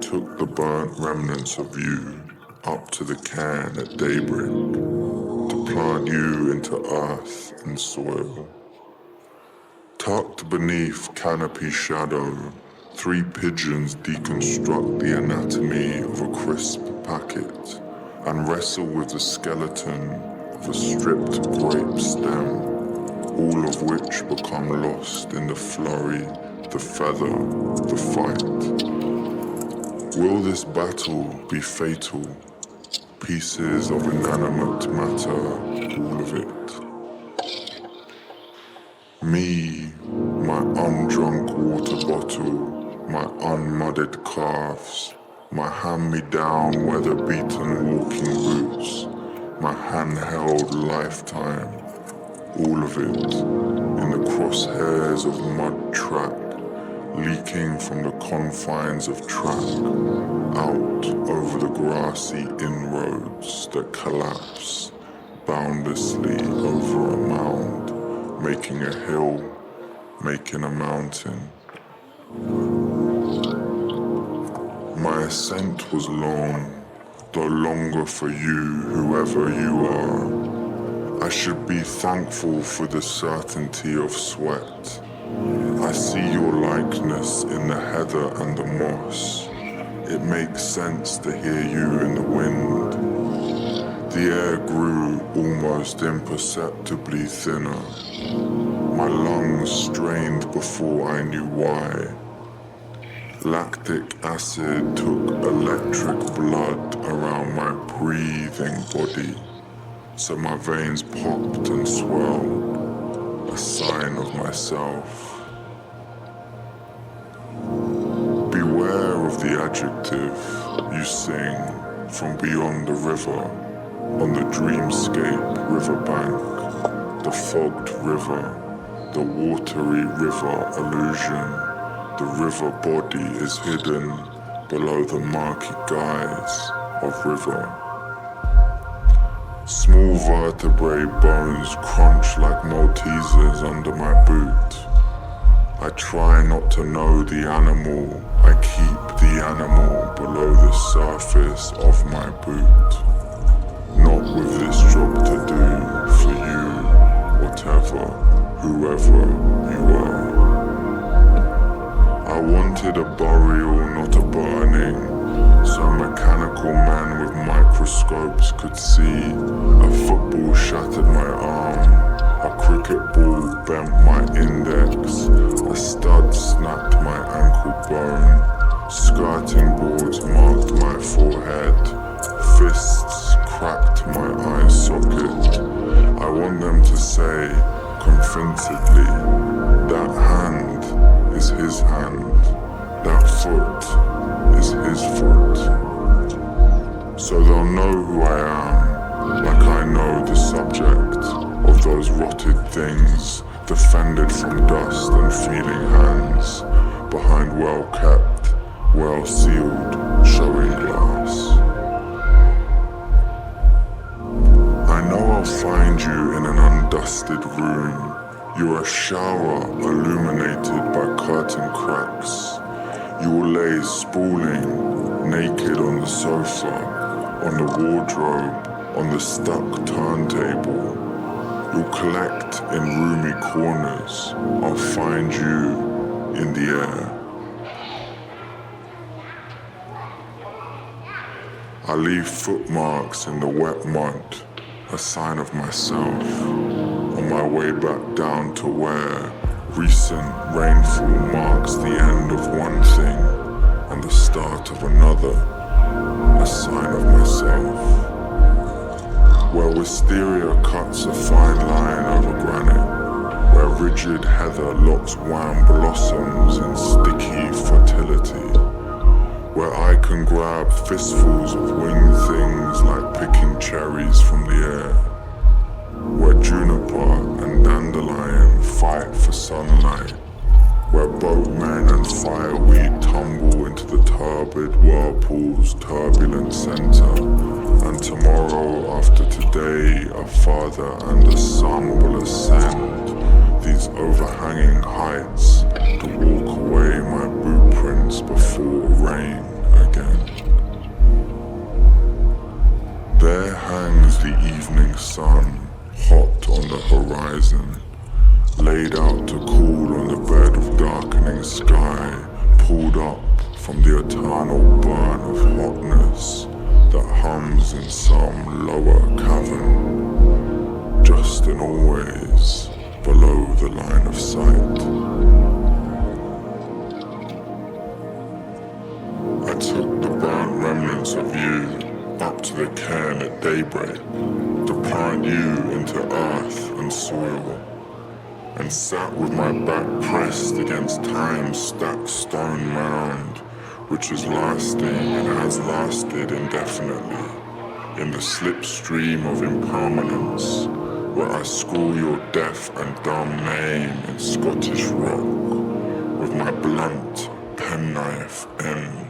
took the burnt remnants of you up to the cairn at daybreak to plant you into earth and soil. Tucked beneath canopy shadow, 3 pigeons deconstruct the anatomy of a crisp packet and wrestle with the skeleton of a stripped grape stem, all of which become lost in the flurry, the feather, the fight. Will this battle be fatal? Pieces of inanimate matter, all of it. Me, my undrunk water bottle, my unmudded calves, my hand-me-down weather-beaten walking boots, my handheld lifetime, all of it in the crosshairs of mud track, leaking from the confines of track, out over the grassy inroads that collapse boundlessly over a mound, making a hill, making a mountain. My ascent was long, though longer for you, whoever you are. I should be thankful for the certainty of sweat. I see your likeness in the heather and the moss. It makes sense to hear you in the wind. The air grew almost imperceptibly thinner. My lungs strained before I knew why. Lactic acid took electric blood around my breathing body, so my veins popped and swelled, a sign of myself. Beware of the adjective you sing from beyond the river, on the dreamscape riverbank, the fogged river, the watery river illusion. The river body is hidden below the murky guise of river. Small vertebrae bones crunch like Maltesers under my boot. I try not to know the animal, I keep the animal below the surface of my boot. Not with this job to do for you, whatever, whoever you are. I wanted a burial, not a burning, so mechanical men with microscopes could see. A football shattered my arm, a cricket ball bent my index, a stud snapped my ankle bone, skirting boards marked my forehead, fists cracked my eye socket. I want them to say, convincedly, that hand is his hand, that foot is his foot. So they'll know who I am, like I know the subject of those rotted things, defended from dust and feeling hands, behind well-kept, well-sealed showing glass. I know I'll find you in an undusted room. You're a shower illuminated by curtain cracks. You will lay sprawling, naked on the sofa, on the wardrobe, on the stuck turntable. You'll collect in roomy corners. I'll find you in the air. I leave footmarks in the wet mud, a sign of myself, on my way back down to where recent rainfall marks the end of one thing and the start of another, a sign of myself. Where wisteria cuts a fine line over granite, where rigid heather locks wan blossoms in sticky fertility, where I can grab fistfuls of winged things like picking cherries from the air, where juniper and dandelion fight for sunlight, where boatmen and fireweed tumble into the turbid whirlpool's turbulent center, and tomorrow after today a father and a son will ascend these overhanging heights to walk away my boot prints before rain again. There hangs the evening sun, hot on the horizon, laid out to cool on the bed of darkening sky, pulled up from the eternal burn of hotness that hums in some lower cavern, just and always below the line of sight. I took the burnt remnants of you up to the cairn at daybreak to plant you into earth and soil, and sat with my back pressed against time's stacked stone mound, which is lasting and has lasted indefinitely, in the slipstream of impermanence, where I school your deaf and dumb name in Scottish rock, with my blunt penknife end.